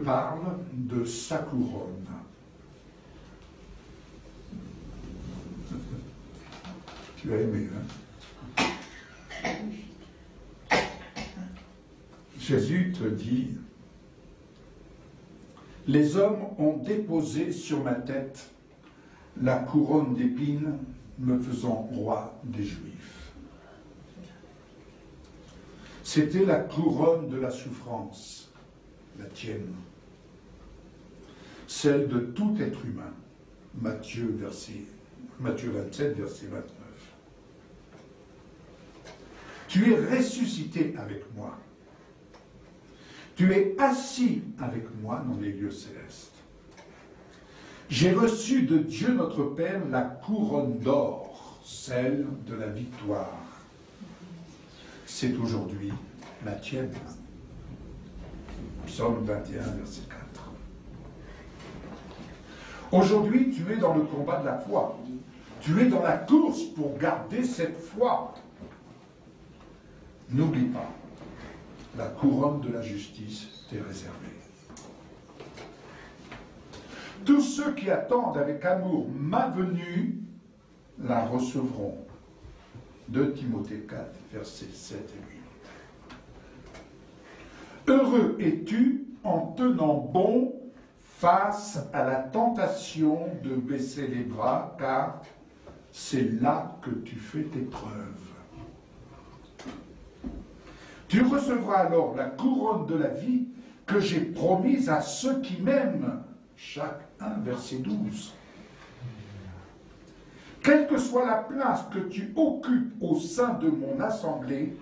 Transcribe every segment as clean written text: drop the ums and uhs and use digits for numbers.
parle de sa couronne. Tu as aimé, hein? Jésus te dit, « Les hommes ont déposé sur ma tête la couronne d'épines, me faisant roi des Juifs. » C'était la couronne de la souffrance, la tienne, celle de tout être humain. Matthieu 27, verset 29. Tu es ressuscité avec moi. Tu es assis avec moi dans les lieux célestes. J'ai reçu de Dieu notre Père la couronne d'or, celle de la victoire. C'est aujourd'hui la tienne. Psaume 21, verset 4. Aujourd'hui, tu es dans le combat de la foi. Tu es dans la course pour garder cette foi. N'oublie pas, la couronne de la justice t'est réservée. Tous ceux qui attendent avec amour ma venue la recevront. 2 Timothée 4, versets 7 et 8. Heureux es-tu en tenant bon face à la tentation de baisser les bras, car c'est là que tu fais tes preuves. Tu recevras alors la couronne de la vie que j'ai promise à ceux qui m'aiment. Chaque 1, verset 12. Quelle que soit la place que tu occupes au sein de mon assemblée,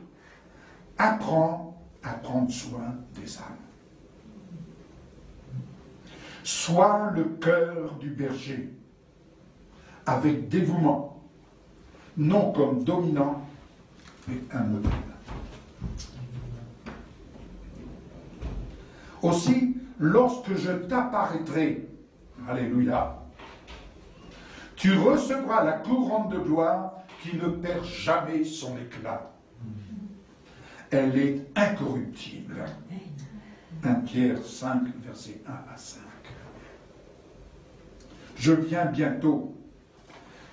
apprends à prendre soin des âmes. Sois le cœur du berger, avec dévouement, non comme dominant, mais un modèle. Aussi, lorsque je t'apparaîtrai, alléluia, tu recevras la couronne de gloire qui ne perd jamais son éclat. Elle est incorruptible. 1 Pierre 5, versets 1 à 5. Je viens bientôt.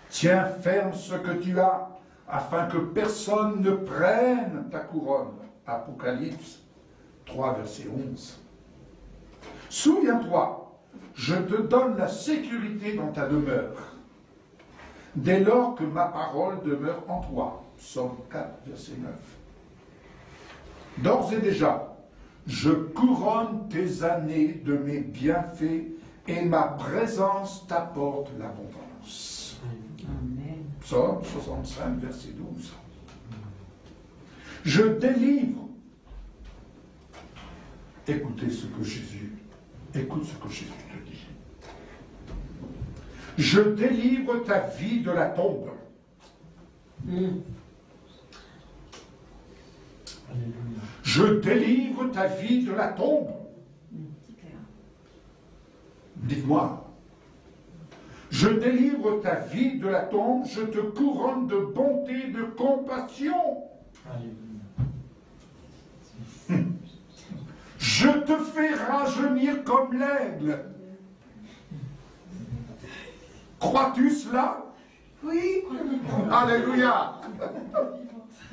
Tiens ferme ce que tu as, afin que personne ne prenne ta couronne. Apocalypse 3, verset 11. Souviens-toi, je te donne la sécurité dans ta demeure, dès lors que ma parole demeure en toi. Psaume 4, verset 9. D'ores et déjà, je couronne tes années de mes bienfaits et ma présence t'apporte l'abondance. Amen. Psaume 65, verset 12. Je délivre. Écoute ce que Jésus te dit. Je délivre ta vie de la tombe. Je délivre ta vie de la tombe. Dites-moi. Je délivre ta vie de la tombe, je te couronne de bonté, de compassion. Je te fais rajeunir comme l'aigle. Crois-tu cela? Oui. Alléluia.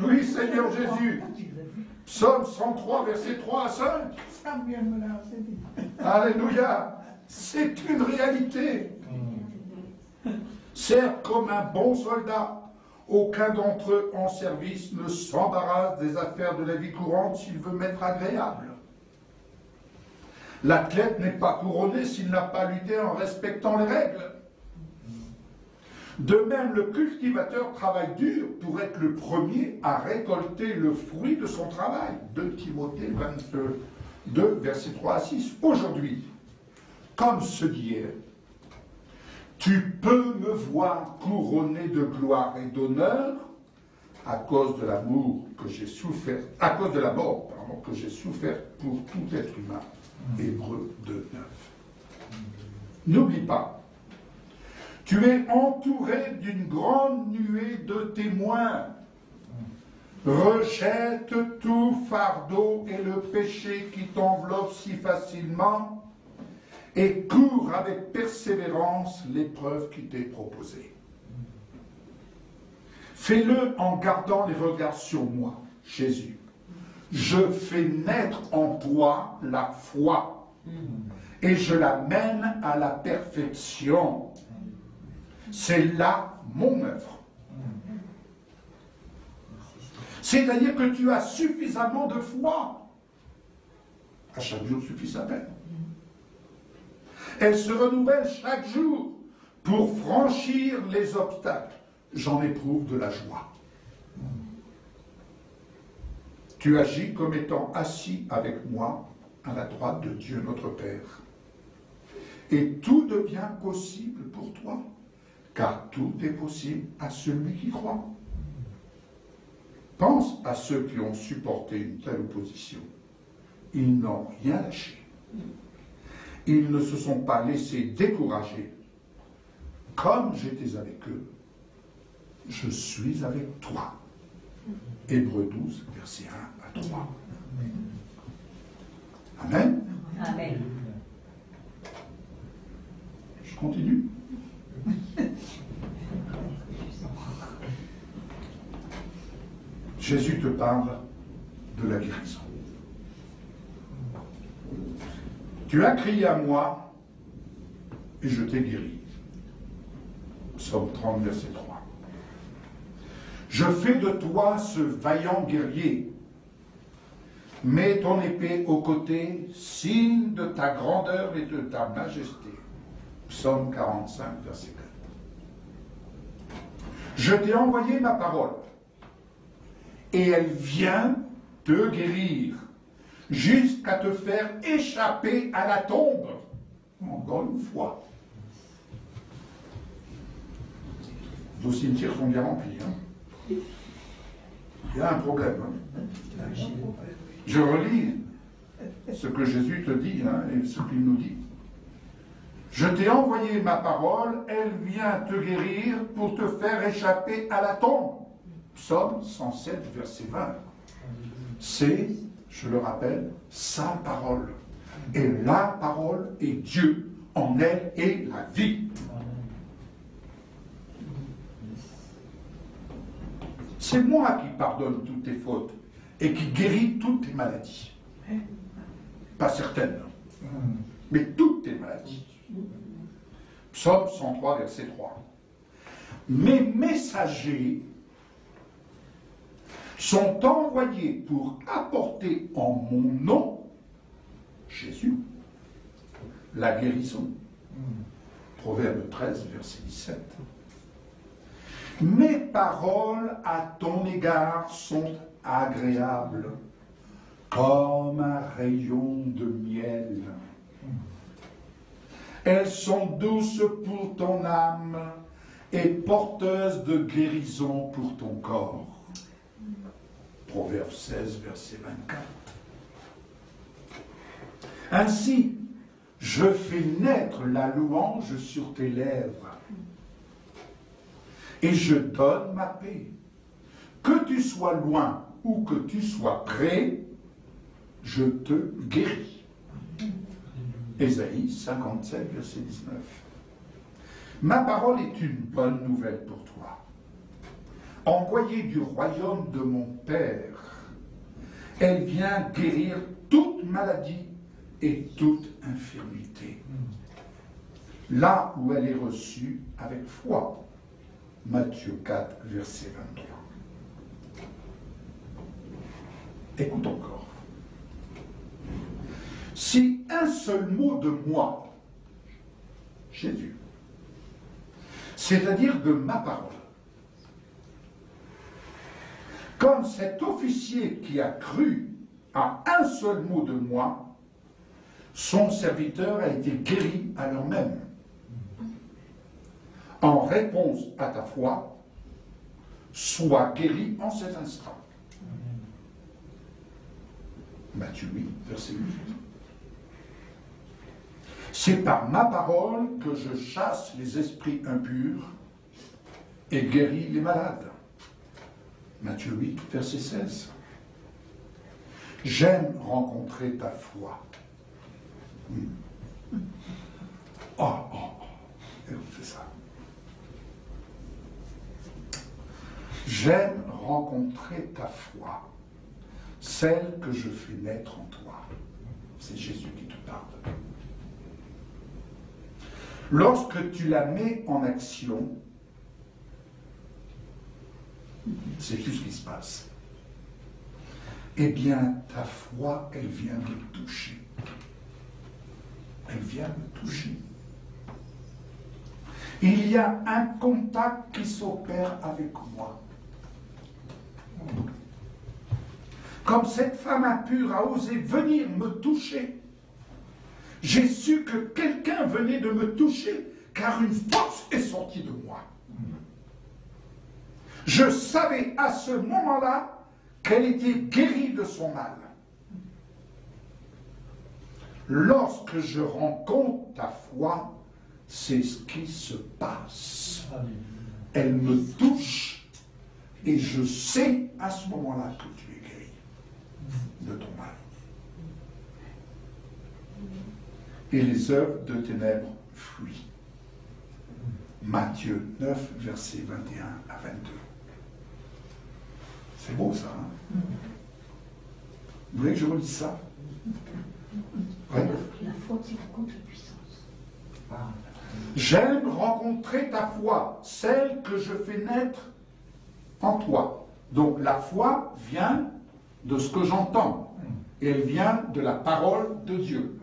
Oui, Seigneur Jésus. Psaume 103, versets 3 à 5. Alléluia. C'est une réalité. Certes, comme un bon soldat, aucun d'entre eux en service ne s'embarrasse des affaires de la vie courante s'il veut m'être agréable. L'athlète n'est pas couronné s'il n'a pas lutté en respectant les règles. De même, le cultivateur travaille dur pour être le premier à récolter le fruit de son travail. 2 Timothée 22, versets 3 à 6. Aujourd'hui, comme ce d'hier, tu peux me voir couronné de gloire et d'honneur à cause de l'amour que j'ai souffert, à cause de la mort, que j'ai souffert pour tout être humain. Hébreux 2, 9. N'oublie pas, tu es entouré d'une grande nuée de témoins. Rejette tout fardeau et le péché qui t'enveloppe si facilement et cours avec persévérance l'épreuve qui t'est proposée. Fais-le en gardant les regards sur moi, Jésus. Je fais naître en toi la foi et je la mène à la perfection. C'est là mon œuvre. C'est-à-dire que tu as suffisamment de foi. À chaque jour suffit sa peine. Elle se renouvelle chaque jour pour franchir les obstacles. J'en éprouve de la joie. Tu agis comme étant assis avec moi à la droite de Dieu notre Père. Et tout devient possible pour toi, car tout est possible à celui qui croit. Pense à ceux qui ont supporté une telle opposition. Ils n'ont rien lâché. Ils ne se sont pas laissés décourager. Comme j'étais avec eux, je suis avec toi. Hébreux 12, versets 1 à 3. Amen. Amen. Je continue. Jésus te parle de la guérison. Tu as crié à moi et je t'ai guéri. Psaume 30, verset 3. Je fais de toi ce vaillant guerrier. Mets ton épée au côté, signe de ta grandeur et de ta majesté. Psaume 45, verset 4. Je t'ai envoyé ma parole, et elle vient te guérir, jusqu'à te faire échapper à la tombe. Encore une fois. Vos cimetières sont bien remplis. Hein. Il y a un problème. Hein. Je relis ce que Jésus te dit et ce qu'il nous dit. Je t'ai envoyé ma parole, elle vient te guérir pour te faire échapper à la tombe. Psaume 107, verset 20. C'est, je le rappelle, sa parole. Et la parole est Dieu. En elle est la vie. C'est moi qui pardonne toutes tes fautes et qui guérit toutes tes maladies. Pas certaines, mais toutes tes maladies. Psaume 103, verset 3. Mes messagers sont envoyés pour apporter en mon nom, Jésus, la guérison. Proverbe 13, verset 17. Mes paroles à ton égard sont agréables, comme un rayon de miel. Elles sont douces pour ton âme et porteuses de guérison pour ton corps. Proverbe 16, verset 24. Ainsi, je fais naître la louange sur tes lèvres et je donne ma paix. Que tu sois loin ou que tu sois près, je te guéris. Ésaïe 57, verset 19. Ma parole est une bonne nouvelle pour toi. Envoyée du royaume de mon Père, elle vient guérir toute maladie et toute infirmité. Là où elle est reçue avec foi. Matthieu 4, verset 23. Écoute encore. Si un seul mot de moi, Jésus, c'est-à-dire de ma parole, comme cet officier qui a cru à un seul mot de moi, son serviteur a été guéri à l'heure même. En réponse à ta foi, sois guéri en cet instant. Matthieu 8, verset 8. C'est par ma parole que je chasse les esprits impurs et guéris les malades. Matthieu 8, verset 16. J'aime rencontrer ta foi. Oh, oh, oh. Écoutez ça. J'aime rencontrer ta foi, celle que je fais naître en toi. C'est Jésus qui te parle. Lorsque tu la mets en action, c'est tout ce qui se passe. Eh bien, ta foi, elle vient me toucher. Elle vient me toucher. Il y a un contact qui s'opère avec moi. Comme cette femme impure a osé venir me toucher, j'ai su que quelqu'un venait de me toucher, car une force est sortie de moi. Je savais à ce moment-là qu'elle était guérie de son mal. Lorsque je rencontre ta foi, c'est ce qui se passe. Elle me touche et je sais à ce moment-là que tu es guéri de ton mal. Et les œuvres de ténèbres fuient. Matthieu 9, versets 21 à 22. C'est beau ça, hein? Vous voulez que je relise ça? Ouais. La foi qui rencontre la puissance. J'aime rencontrer ta foi, celle que je fais naître en toi. Donc la foi vient de ce que j'entends. Et elle vient de la parole de Dieu.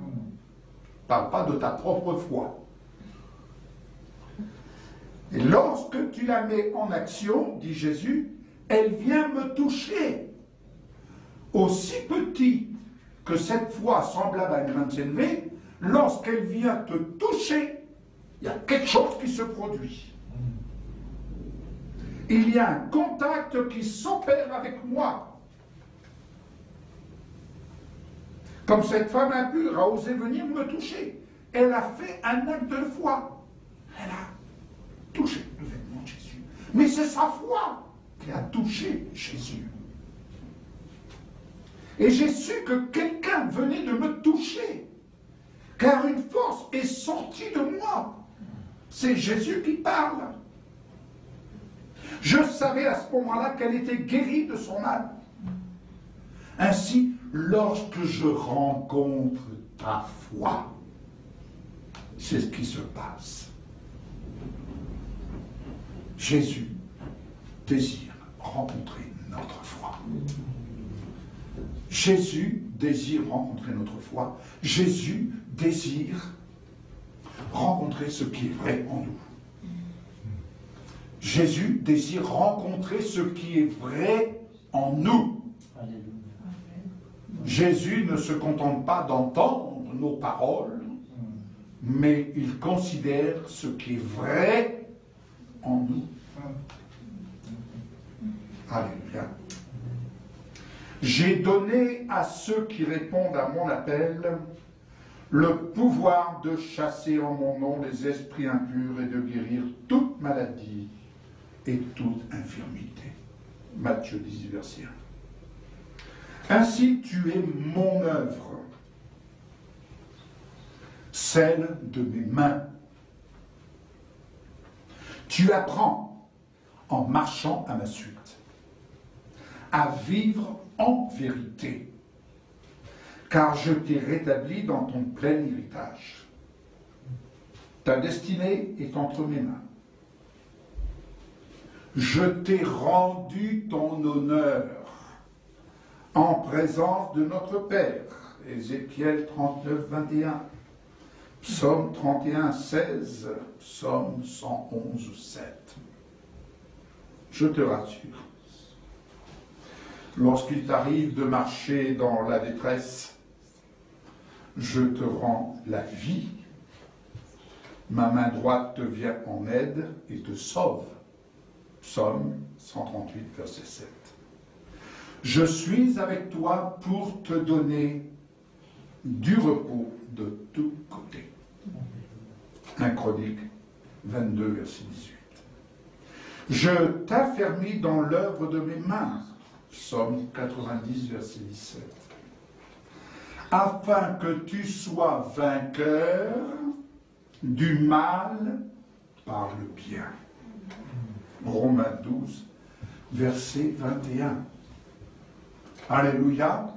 Parle pas de ta propre foi. Et lorsque tu la mets en action, dit Jésus, elle vient me toucher. Aussi petit que cette foi semblable à une main élevée, lorsqu'elle vient te toucher, il y a quelque chose qui se produit. Il y a un contact qui s'opère avec moi. Comme cette femme impure a osé venir me toucher. Elle a fait un acte de foi. Elle a touché le vêtement de Jésus. Mais c'est sa foi qui a touché Jésus. Et j'ai su que quelqu'un venait de me toucher, car une force est sortie de moi. C'est Jésus qui parle. Je savais à ce moment-là qu'elle était guérie de son mal. Ainsi, lorsque je rencontre ta foi, c'est ce qui se passe. Jésus désire rencontrer notre foi. Jésus désire rencontrer notre foi. Jésus désire rencontrer ce qui est vrai en nous. Jésus désire rencontrer ce qui est vrai en nous. Jésus ne se contente pas d'entendre nos paroles, mais il considère ce qui est vrai en nous. Alléluia. J'ai donné à ceux qui répondent à mon appel le pouvoir de chasser en mon nom les esprits impurs et de guérir toute maladie et toute infirmité. Matthieu 10, verset 1. Ainsi tu es mon œuvre, celle de mes mains. Tu apprends en marchant à ma suite à vivre en vérité, car je t'ai rétabli dans ton plein héritage. Ta destinée est entre mes mains. Je t'ai rendu ton honneur en présence de notre Père. Ézéchiel 39, 21, Psaume 31, 16, Psaume 111, 7. Je te rassure. Lorsqu'il t'arrive de marcher dans la détresse, je te rends la vie. Ma main droite te vient en aide et te sauve. Psaume 138, verset 7. Je suis avec toi pour te donner du repos de tous côtés. 1 Chronique 22, verset 18. Je t'affermis dans l'œuvre de mes mains. Psaume 90, verset 17. Afin que tu sois vainqueur du mal par le bien. Romains 12, verset 21. Alléluia.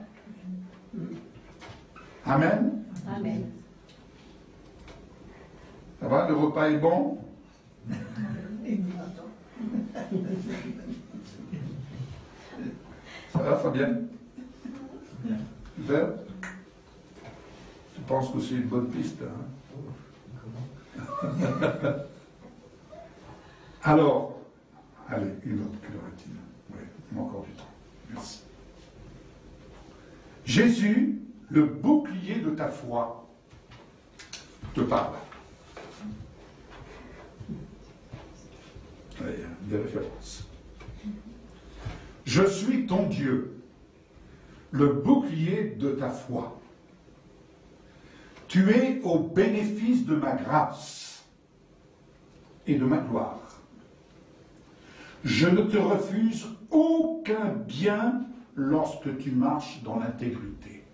Amen. Amen. Ça va, le repas est bon? Ça va, Fabien? Super. Je pense que c'est une bonne piste. Hein? Alors, allez, une autre curative. Oui, il manque encore du temps. Merci. Jésus, le bouclier de ta foi, te parle. Il y a des références. Je suis ton Dieu, le bouclier de ta foi. Tu es au bénéfice de ma grâce et de ma gloire. Je ne te refuse aucun bien lorsque tu marches dans l'intégrité.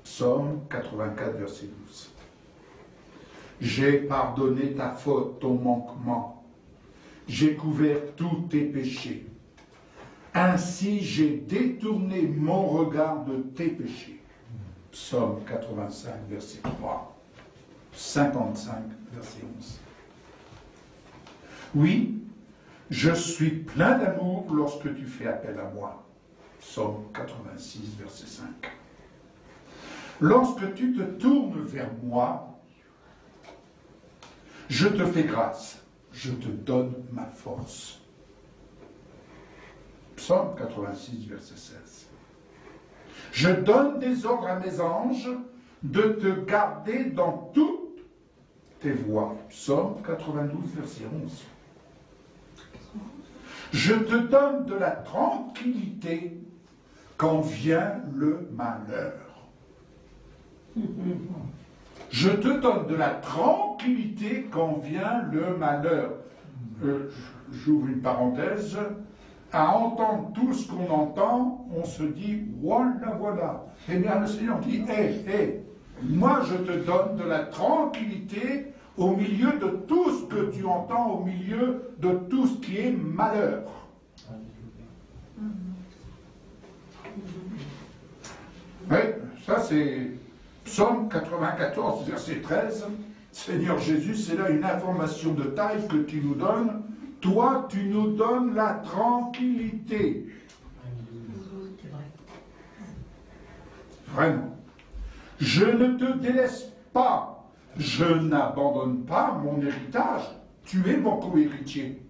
Psaume 84, verset 12. J'ai pardonné ta faute, ton manquement. J'ai couvert tous tes péchés. Ainsi j'ai détourné mon regard de tes péchés. Psaume 85, verset 3. 55, verset 11. Oui, je suis plein d'amour lorsque tu fais appel à moi. Psaume 86, verset 5. Lorsque tu te tournes vers moi, je te fais grâce, je te donne ma force. Psaume 86, verset 16. Je donne des ordres à mes anges de te garder dans toutes tes voies. Psaume 92, verset 11. Je te donne de la tranquillité quand vient le malheur. Je te donne de la tranquillité quand vient le malheur. J'ouvre une parenthèse. À entendre tout ce qu'on entend, on se dit, voilà, voilà. Eh bien, le Seigneur dit, hé, moi je te donne de la tranquillité au milieu de tout ce que tu entends, au milieu de tout ce qui est malheur. Oui, ça c'est Psaume 94, verset 13. Seigneur Jésus, c'est là une information de taille que tu nous donnes. Toi, tu nous donnes la tranquillité. Vraiment. Je ne te délaisse pas. Je n'abandonne pas mon héritage. Tu es mon co-héritier.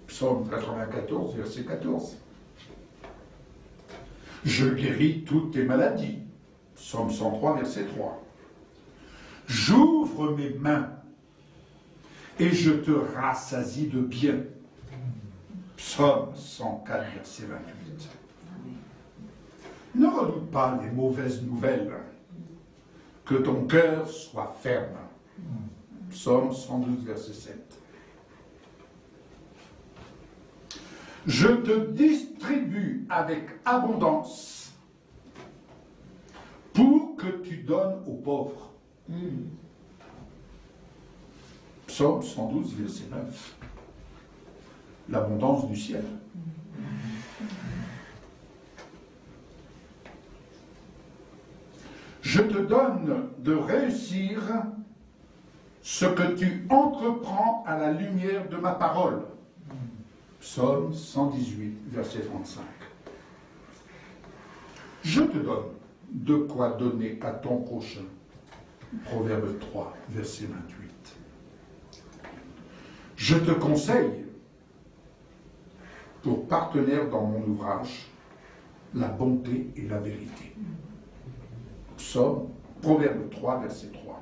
Psaume 94, verset 14. Je guéris toutes tes maladies. Psaume 103, verset 3. J'ouvre mes mains et je te rassasie de bien. Psaume 104, verset 28. Ne redoute pas les mauvaises nouvelles. Que ton cœur soit ferme. Psaume 112, verset 7. Je te distribue avec abondance pour que tu donnes aux pauvres. Psaume 112, verset 9. L'abondance du ciel. Je te donne de réussir ce que tu entreprends à la lumière de ma parole. Psaume 118, verset 35. Je te donne de quoi donner à ton prochain. Proverbe 3, verset 28. Je te conseille, pour partenaire dans mon ouvrage, la bonté et la vérité. Proverbe 3, verset 3.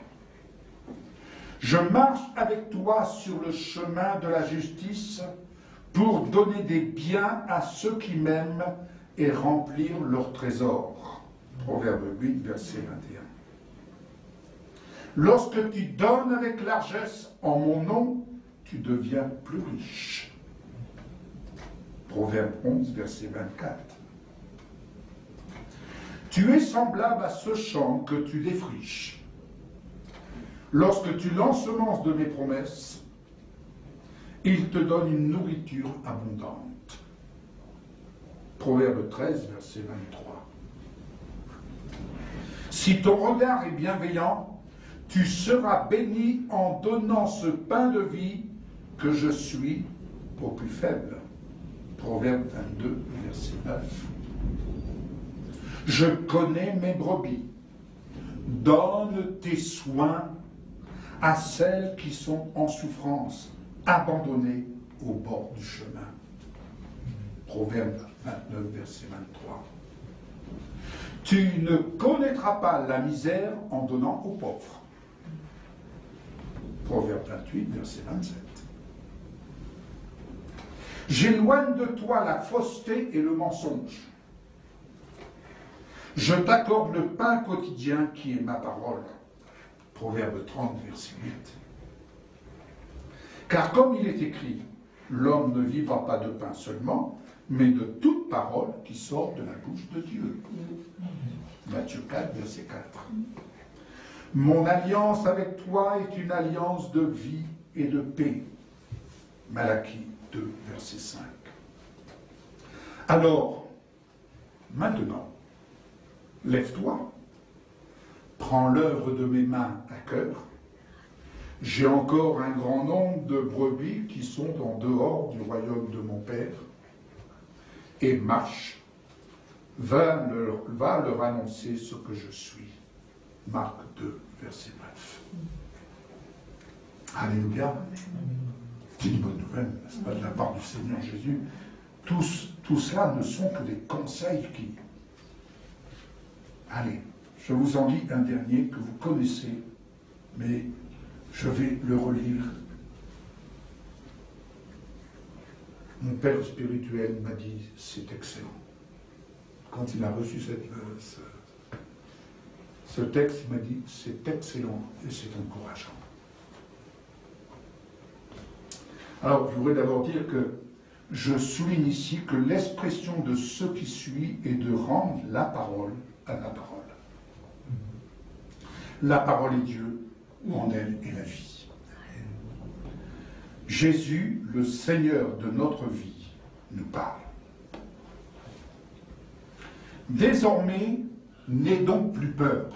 Je marche avec toi sur le chemin de la justice pour donner des biens à ceux qui m'aiment et remplir leur trésor. Proverbe 8, verset 21. Lorsque tu donnes avec largesse en mon nom, tu deviens plus riche. Proverbe 11, verset 24. Tu es semblable à ce champ que tu défriches. Lorsque tu l'ensemences de mes promesses, il te donne une nourriture abondante. Proverbe 13, verset 23. Si ton regard est bienveillant, tu seras béni en donnant ce pain de vie que je suis au plus faible. Proverbe 22, verset 9. Je connais mes brebis. Donne tes soins à celles qui sont en souffrance, abandonnées au bord du chemin. Proverbe 29, verset 23. Tu ne connaîtras pas la misère en donnant aux pauvres. Proverbe 28, verset 27. J'éloigne de toi la fausseté et le mensonge. Je t'accorde le pain quotidien qui est ma parole. Proverbe 30, verset 8. Car comme il est écrit, l'homme ne vivra pas de pain seulement, mais de toute parole qui sort de la bouche de Dieu. Matthieu 4, verset 4. Mon alliance avec toi est une alliance de vie et de paix. Malachie 2, verset 5. Alors, maintenant, lève-toi, prends l'œuvre de mes mains à cœur. J'ai encore un grand nombre de brebis qui sont en dehors du royaume de mon Père. Et marche, va leur annoncer ce que je suis. Marc 2, verset 9. Alléluia. C'est une bonne nouvelle, n'est-ce pas, de la part du Seigneur Jésus. Tout cela ne sont que des conseils qui... Allez, je vous en dis un dernier que vous connaissez, mais je vais le relire. Mon père spirituel m'a dit, c'est excellent. Quand il a reçu ce texte, il m'a dit, c'est excellent et c'est encourageant. Alors, je voudrais d'abord dire que je souligne ici que l'expression de ce qui suit est de rendre la parole à la parole. La parole est Dieu, en elle est la vie. Jésus, le Seigneur de notre vie, nous parle. Désormais, n'aie donc plus peur.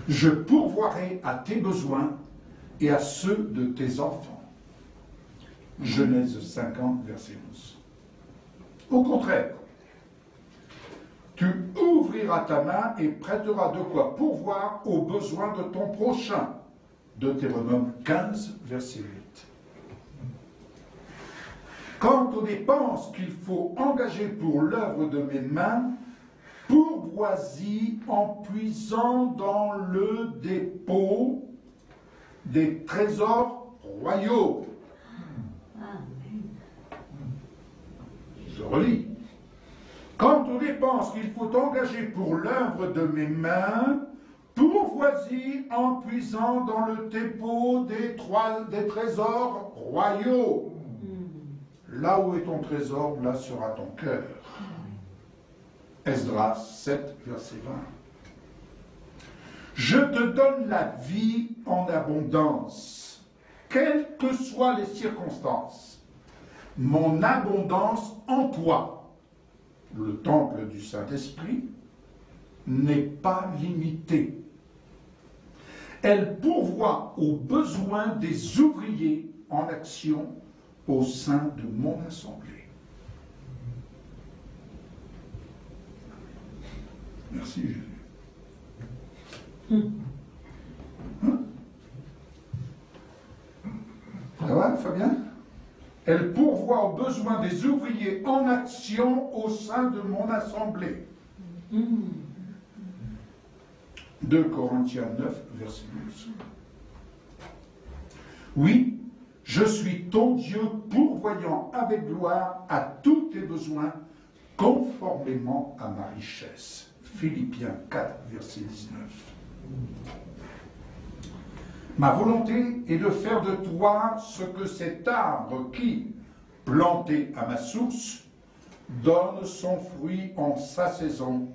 Je pourvoirai à tes besoins et à ceux de tes enfants. Genèse 50, verset 11. Au contraire, tu ouvriras ta main et prêteras de quoi pourvoir aux besoins de ton prochain. Deutéronome 15, verset 8. Quant aux dépenses qu'il faut engager pour l'œuvre de mes mains, pourvois-y en puisant dans le dépôt des trésors royaux. Je relis. Quant aux dépenses qu'il faut engager pour l'œuvre de mes mains, pourvois-y en puisant dans le dépôt des trésors royaux. Là où est ton trésor, là sera ton cœur. Esdras 7, verset 20. Je te donne la vie en abondance, quelles que soient les circonstances. Mon abondance en toi, le temple du Saint-Esprit, n'est pas limitée. Elle pourvoit aux besoins des ouvriers en action au sein de mon assemblée. Merci Jésus. Hein? Ça va, Fabien? Elle pourvoit aux besoins des ouvriers en action au sein de mon assemblée. 2 Corinthiens 9, verset 12. Oui, je suis ton Dieu pourvoyant avec gloire à tous tes besoins conformément à ma richesse. Philippiens 4, verset 19. Ma volonté est de faire de toi ce que cet arbre qui, planté à ma source, donne son fruit en sa saison,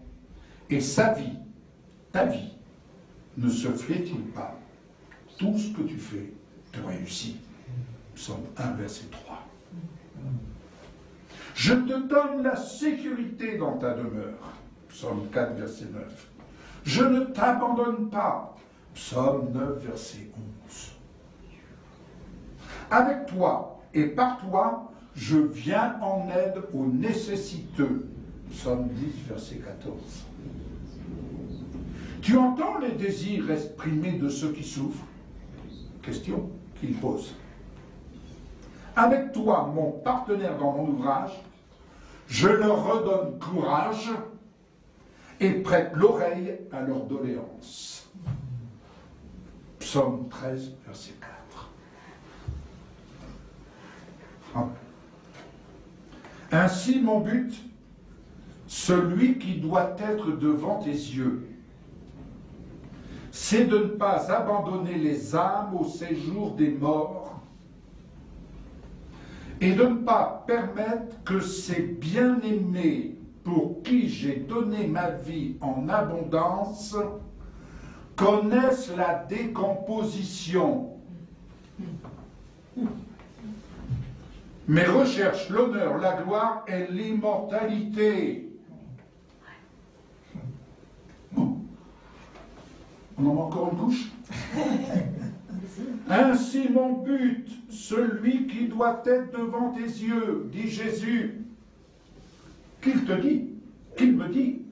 et sa vie, ta vie, ne se fait-il pas? Tout ce que tu fais te réussit. Psaume 1, verset 3. Je te donne la sécurité dans ta demeure. Psaume 4, verset 9. Je ne t'abandonne pas. Psaume 9, verset 11. Avec toi et par toi, je viens en aide aux nécessiteux. Psaume 10, verset 14. Tu entends les désirs exprimés de ceux qui souffrent? Question qu'il pose. Avec toi, mon partenaire dans mon ouvrage, je leur redonne courage et prête l'oreille à leurs doléances. Psaume 13, verset 4. Ainsi mon but, celui qui doit être devant tes yeux, c'est de ne pas abandonner les âmes au séjour des morts et de ne pas permettre que ces bien-aimés pour qui j'ai donné ma vie en abondance connaissent la décomposition, mais recherchent l'honneur, la gloire et l'immortalité. On en a encore une couche? Ainsi mon but, celui qui doit être devant tes yeux, dit Jésus, qu'il te dit, qu'il me dit,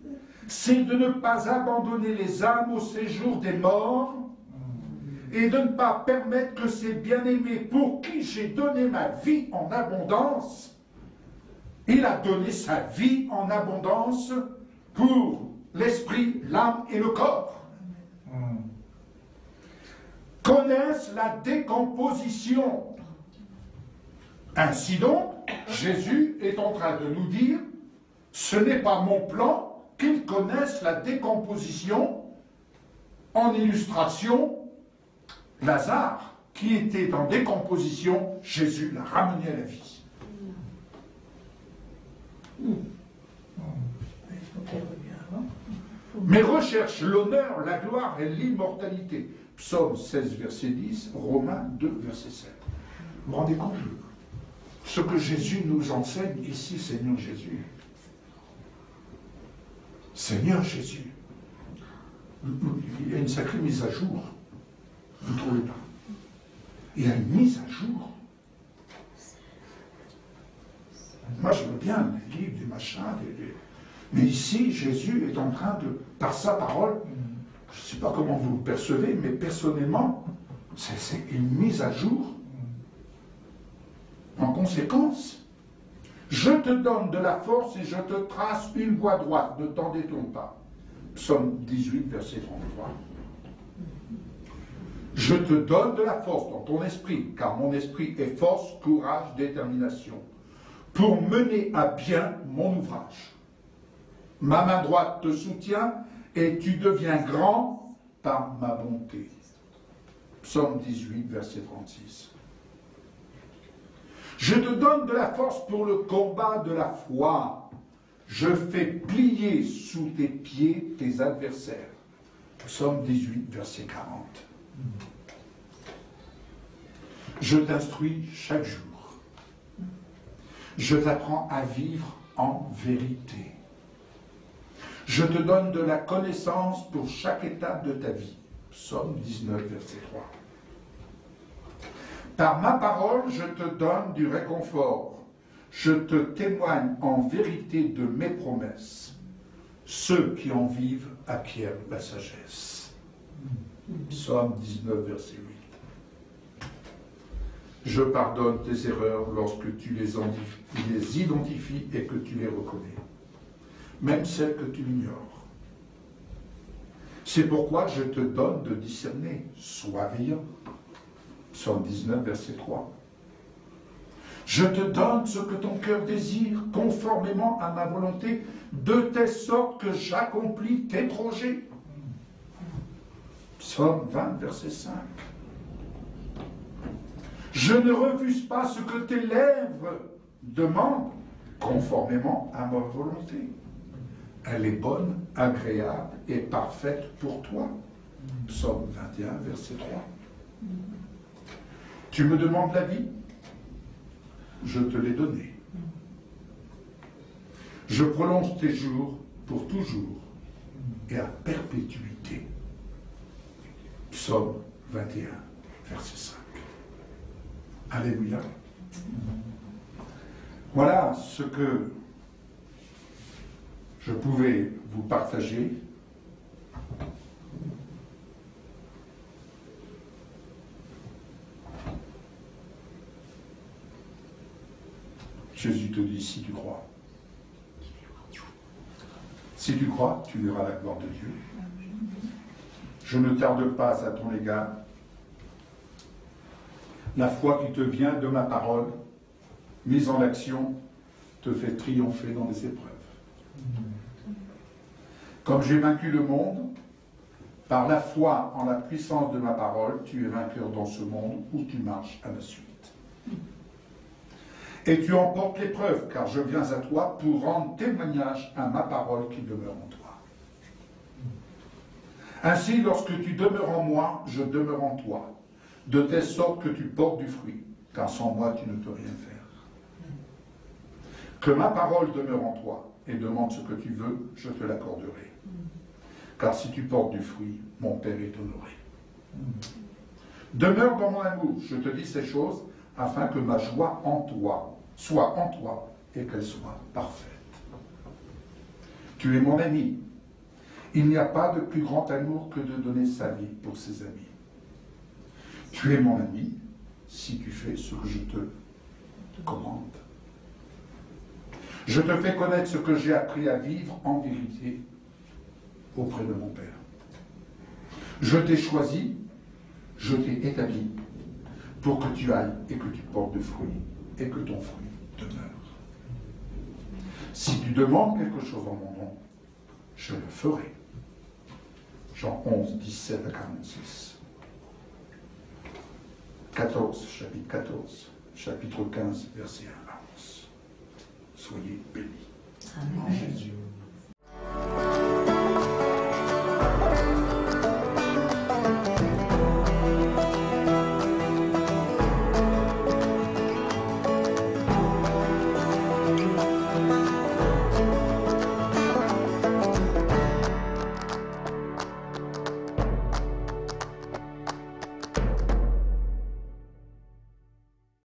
c'est de ne pas abandonner les âmes au séjour des morts et de ne pas permettre que ces bien-aimés pour qui j'ai donné ma vie en abondance, il a donné sa vie en abondance pour l'esprit, l'âme et le corps, connaissent la décomposition. Ainsi donc, Jésus est en train de nous dire, ce n'est pas mon plan qu'ils connaissent la décomposition. En illustration, Lazare, qui était en décomposition, Jésus l'a ramené à la vie. Mais recherche l'honneur, la gloire et l'immortalité. Psaume 16, verset 10, Romains 2, verset 7. Vous vous rendez compte ce que Jésus nous enseigne ici, Seigneur Jésus. Seigneur Jésus. Il y a une sacrée mise à jour. Vous ne trouvez pas? Il y a une mise à jour. Moi, je veux bien des livres, des machins, mais ici, Jésus est en train de, par sa parole, je ne sais pas comment vous le percevez, mais personnellement, c'est une mise à jour. En conséquence, je te donne de la force et je te trace une voie droite, ne t'en détourne pas. Psaume 18, verset 33. Je te donne de la force dans ton esprit, car mon esprit est force, courage, détermination, pour mener à bien mon ouvrage. Ma main droite te soutient et tu deviens grand par ma bonté. Psaume 18, verset 36. Je te donne de la force pour le combat de la foi. Je fais plier sous tes pieds tes adversaires. Psaume 18, verset 40. Je t'instruis chaque jour. Je t'apprends à vivre en vérité. Je te donne de la connaissance pour chaque étape de ta vie. Psaume 19, verset 3. Par ma parole, je te donne du réconfort. Je te témoigne en vérité de mes promesses. Ceux qui en vivent acquièrent la sagesse. Psaume 19, verset 8. Je pardonne tes erreurs lorsque tu les identifies et que tu les reconnais, même celles que tu ignores. C'est pourquoi je te donne de discerner. Sois veillant. Psaume 19, verset 3. Je te donne ce que ton cœur désire, conformément à ma volonté, de telle sorte que j'accomplis tes projets. Psaume 20, verset 5. Je ne refuse pas ce que tes lèvres demandent, conformément à ma volonté. Elle est bonne, agréable et parfaite pour toi. Psaume 21, verset 3. Tu me demandes la vie? Je te l'ai donnée. Je prolonge tes jours pour toujours et à perpétuité. Psaume 21, verset 5. Alléluia. Voilà ce que je pouvais vous partager. Jésus te dit, si tu crois. Si tu crois, tu verras la gloire de Dieu. Je ne tarde pas à ton égard. La foi qui te vient de ma parole, mise en action, te fait triompher dans les épreuves. Comme j'ai vaincu le monde, par la foi en la puissance de ma parole, tu es vainqueur dans ce monde où tu marches à la suite. Et tu emportes l'épreuve, car je viens à toi pour rendre témoignage à ma parole qui demeure en toi. Ainsi, lorsque tu demeures en moi, je demeure en toi, de telle sorte que tu portes du fruit, car sans moi, tu ne peux rien faire. Que ma parole demeure en toi, et demande ce que tu veux, je te l'accorderai. Car si tu portes du fruit, mon Père est honoré. Demeure dans mon amour, je te dis ces choses, afin que ma joie en toi soit en toi et qu'elle soit parfaite. Tu es mon ami. Il n'y a pas de plus grand amour que de donner sa vie pour ses amis. Tu es mon ami si tu fais ce que je te commande. Je te fais connaître ce que j'ai appris à vivre en vérité auprès de mon Père. Je t'ai choisi, je t'ai établi pour que tu ailles et que tu portes de fruits et que ton fruit demeure. Si tu demandes quelque chose en mon nom, je le ferai. Jean 11, 17 à 46. 14, chapitre 14, chapitre 15, verset 1 à 11. Soyez bénis. Amen. En Jésus.